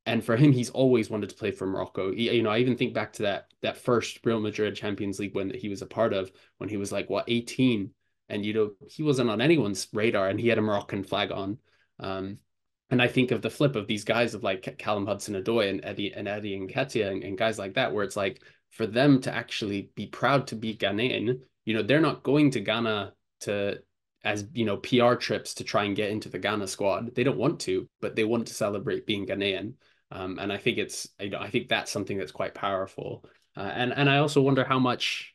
And for him, he's always wanted to play for Morocco. I even think back to that first Real Madrid Champions League win that he was a part of when he was like, what, 18? And, he wasn't on anyone's radar and he had a Moroccan flag on. Um, and I think of the flip of these guys of like Callum Hudson-Odoi and Eddie Nketiah and guys like that, where it's like for them to actually be proud to be Ghanaian, they're not going to Ghana to as PR trips to try and get into the Ghana squad. They don't want to, but they want to celebrate being Ghanaian. And I think I think that's something that's quite powerful. And I also wonder how much,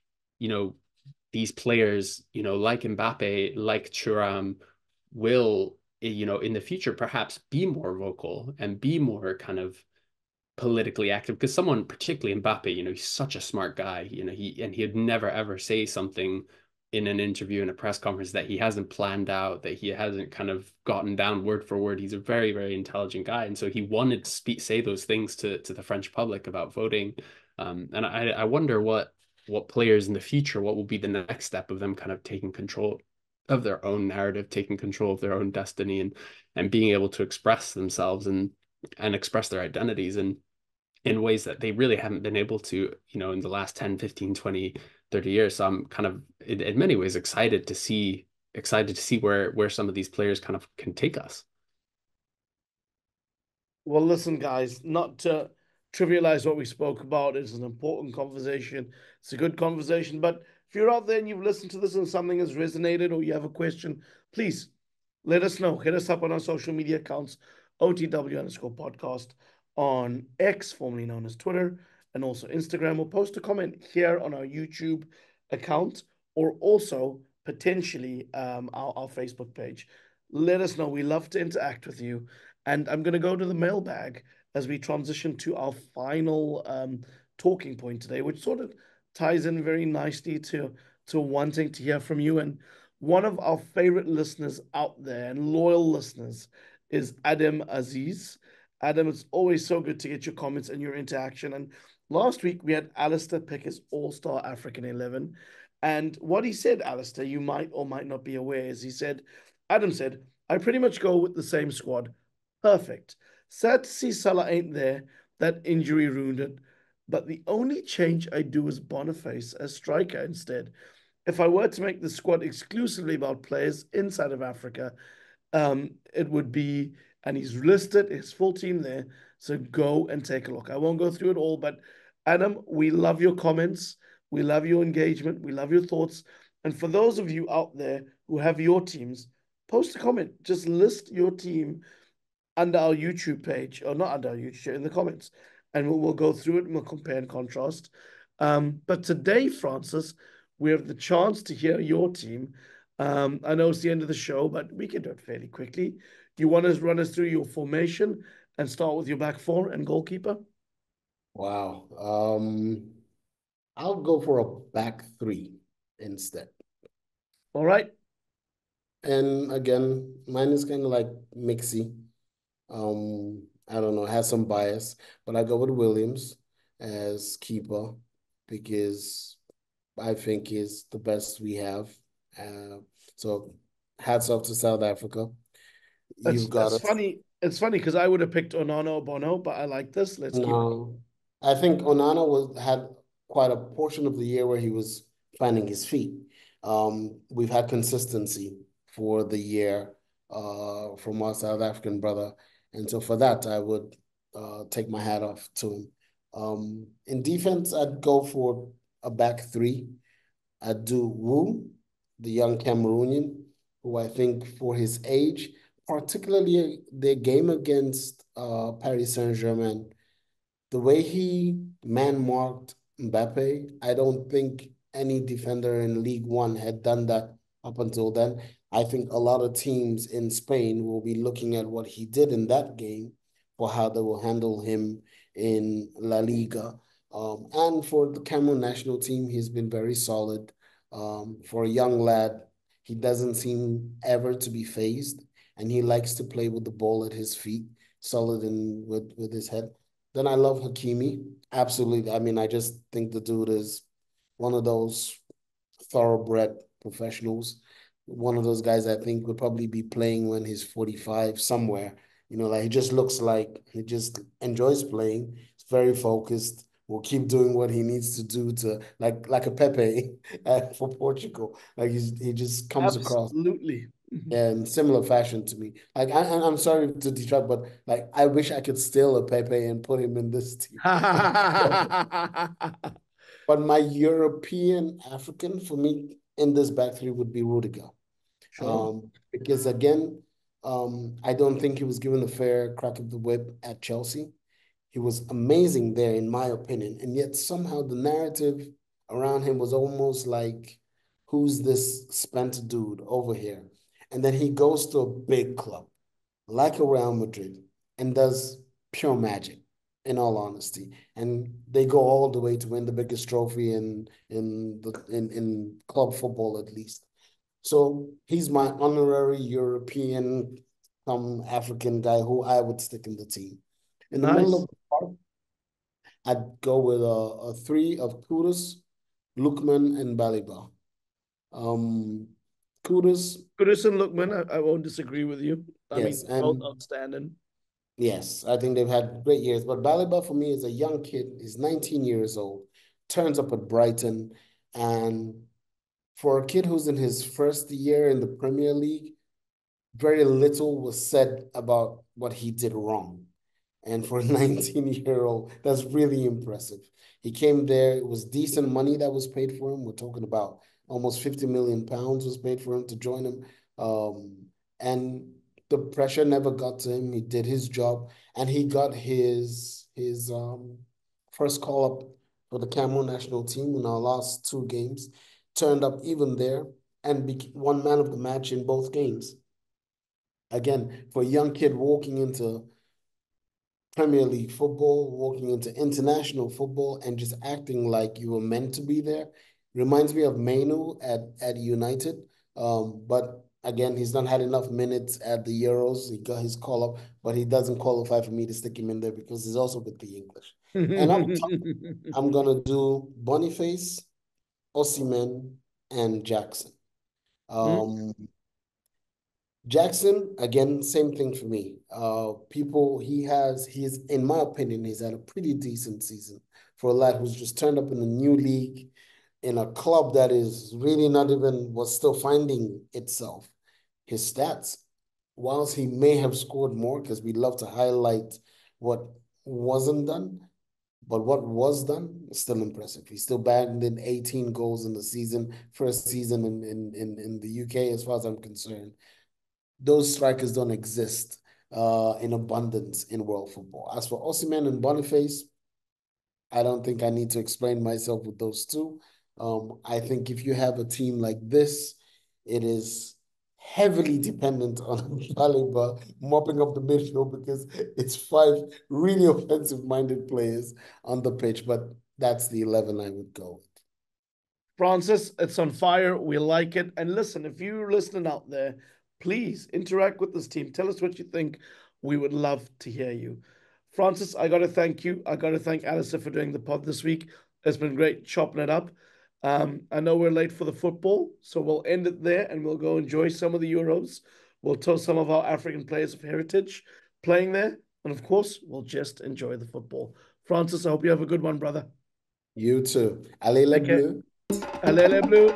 these players, like Mbappe, like Thuram, will, in the future perhaps be more vocal and be more kind of politically active. Because someone, particularly Mbappe, he's such a smart guy. He'd never ever say something in an interview in a press conference that he hasn't planned out, that he hasn't kind of gotten down word for word. He's a very, very intelligent guy. And so he wanted to say those things to the French public about voting. And I wonder what players in the future, what will be the next step of them kind of taking control of their own narrative, taking control of their own destiny and being able to express themselves and express their identities in ways that they really haven't been able to, in the last 10, 15, 20, 30 years. So I'm kind of in many ways excited to see where some of these players kind of can take us. Well, listen, guys, not to trivialize what we spoke about, it's an important conversation. It's a good conversation. But if you're out there and you've listened to this and something has resonated or you have a question, please let us know. Hit us up on our social media accounts, OTW_podcast on X, formerly known as Twitter, and also Instagram. Or post a comment here on our YouTube account or also potentially our Facebook page. Let us know. We love to interact with you. And I'm going to go to the mailbag as we transition to our final talking point today, which sort of ties in very nicely to wanting to hear from you. And one of our favorite listeners out there and loyal listeners is Adam Aziz. Adam, it's always so good to get your comments and your interaction. And last week we had Alasdair pick his All-Star African 11. And what he said, Alasdair, you might or might not be aware, is Adam said, I pretty much go with the same squad. Perfect. Sad to see Salah ain't there. That injury ruined it. But the only change I do is Boniface as striker instead. If I were to make the squad exclusively about players inside of Africa, it would be, and he's listed his full team there. So go and take a look. I won't go through it all, but Adam, we love your comments. We love your engagement. We love your thoughts. And for those of you out there who have your teams, post a comment. Just list your team under our YouTube page, or not under our YouTube, in the comments, and we'll go through it and we'll compare and contrast. But today, Francis, we have the chance to hear your team. I know it's the end of the show, but we can do it fairly quickly. Do you want to run us through your formation and start with your back four and goalkeeper? Wow. I'll go for a back three instead. All right. And again, mine is kind of like mixy. I don't know, has some bias, but I go with Williams as keeper because I think he's the best we have. So hats off to South Africa. You've got It's us. funny. It's funny because I would have picked Onana or Bono, but I like this. Let's keep. No, I think Onana had quite a portion of the year where he was finding his feet. We've had consistency for the year from our South African brother. And so for that, I would take my hat off to him. In defense, I'd go for a back three. I'd do Wu, the young Cameroonian, who I think for his age, particularly their game against Paris Saint-Germain, the way he man-marked Mbappe, I don't think any defender in League One had done that up until then. I think a lot of teams in Spain will be looking at what he did in that game for how they will handle him in La Liga. And for the Cameroon national team, he's been very solid. For a young lad, he doesn't seem ever to be phased, and he likes to play with the ball at his feet, solid and with his head. Then I love Hakimi. Absolutely. I mean, I just think the dude is one of those thoroughbred professionals. One of those guys I think would probably be playing when he's 45 somewhere Like he just looks like he just enjoys playing. He's very focused. Will keep doing what he needs to do to like a Pepe for Portugal. Like he just comes across Absolutely. in similar fashion to me. Like I'm sorry to detract, but like I wish I could steal a Pepe and put him in this team. But my European African for me in this back three would be Rudiger. Sure. Because again, I don't think he was given a fair crack of the whip at Chelsea. He was amazing there, in my opinion. And yet somehow the narrative around him was almost like, who's this spent dude over here? And then he goes to a big club like a Real Madrid and does pure magic, in all honesty. And they go all the way to win the biggest trophy in club football, at least. So he's my honorary European, African guy who I would stick in the team. In the middle Nice. of the park, I'd go with a three of Kudus, Lookman, and Baliba. Um, Kudus, Kudus and Lookman, I won't disagree with you. I mean, yes, both and outstanding. yes, I think they've had great years. But Baliba for me is a young kid. He's 19 years old, turns up at Brighton, and for a kid who's in his first year in the Premier League, very little was said about what he did wrong. And for a 19-year-old, that's really impressive. He came there, it was decent money that was paid for him. We're talking about almost 50 million pounds was paid for him to join him. And the pressure never got to him. He did his job and he got his first call up for the Cameroon national team in our last two games, turned up even there and won man of the match in both games. Again, for a young kid walking into Premier League football, walking into international football, and just acting like you were meant to be there. Reminds me of Mainu at United. But again, he's not had enough minutes at the Euros. He got his call up, but he doesn't qualify for me to stick him in there because he's also with the English. And up top, I'm gonna do Boniface, Osimhen, and Jackson. Um, Jackson, again, same thing for me. He's, in my opinion, he's had a pretty decent season for a lad who's just turned up in a new league in a club that is really not even, was still finding itself. His stats, whilst he may have scored more, because we love to highlight what wasn't done, but what was done is still impressive. He still bagged in 18 goals in the season, first season in the UK, as far as I'm concerned. Those strikers don't exist in abundance in world football. As for Osimhen and Boniface, I don't think I need to explain myself with those two. I think if you have a team like this, it is heavily dependent on Saliba mopping up the midfield because it's five really offensive-minded players on the pitch, but that's the 11 I would go with. Francis, it's on fire. We like it. And listen, if you're listening out there, please interact with this team. Tell us what you think. We would love to hear you. Francis, I got to thank you. I got to thank Alasdair for doing the pod this week. It's been great chopping it up. I know we're late for the football, so we'll end it there and we'll go enjoy some of the Euros. We'll tell some of our African players of heritage playing there. And of course, we'll just enjoy the football. Francis, I hope you have a good one, brother. You too. Allez les Take care. Bleus. Allez les Bleus.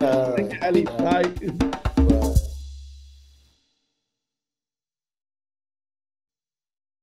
All Thank you, right. Ali. Bye.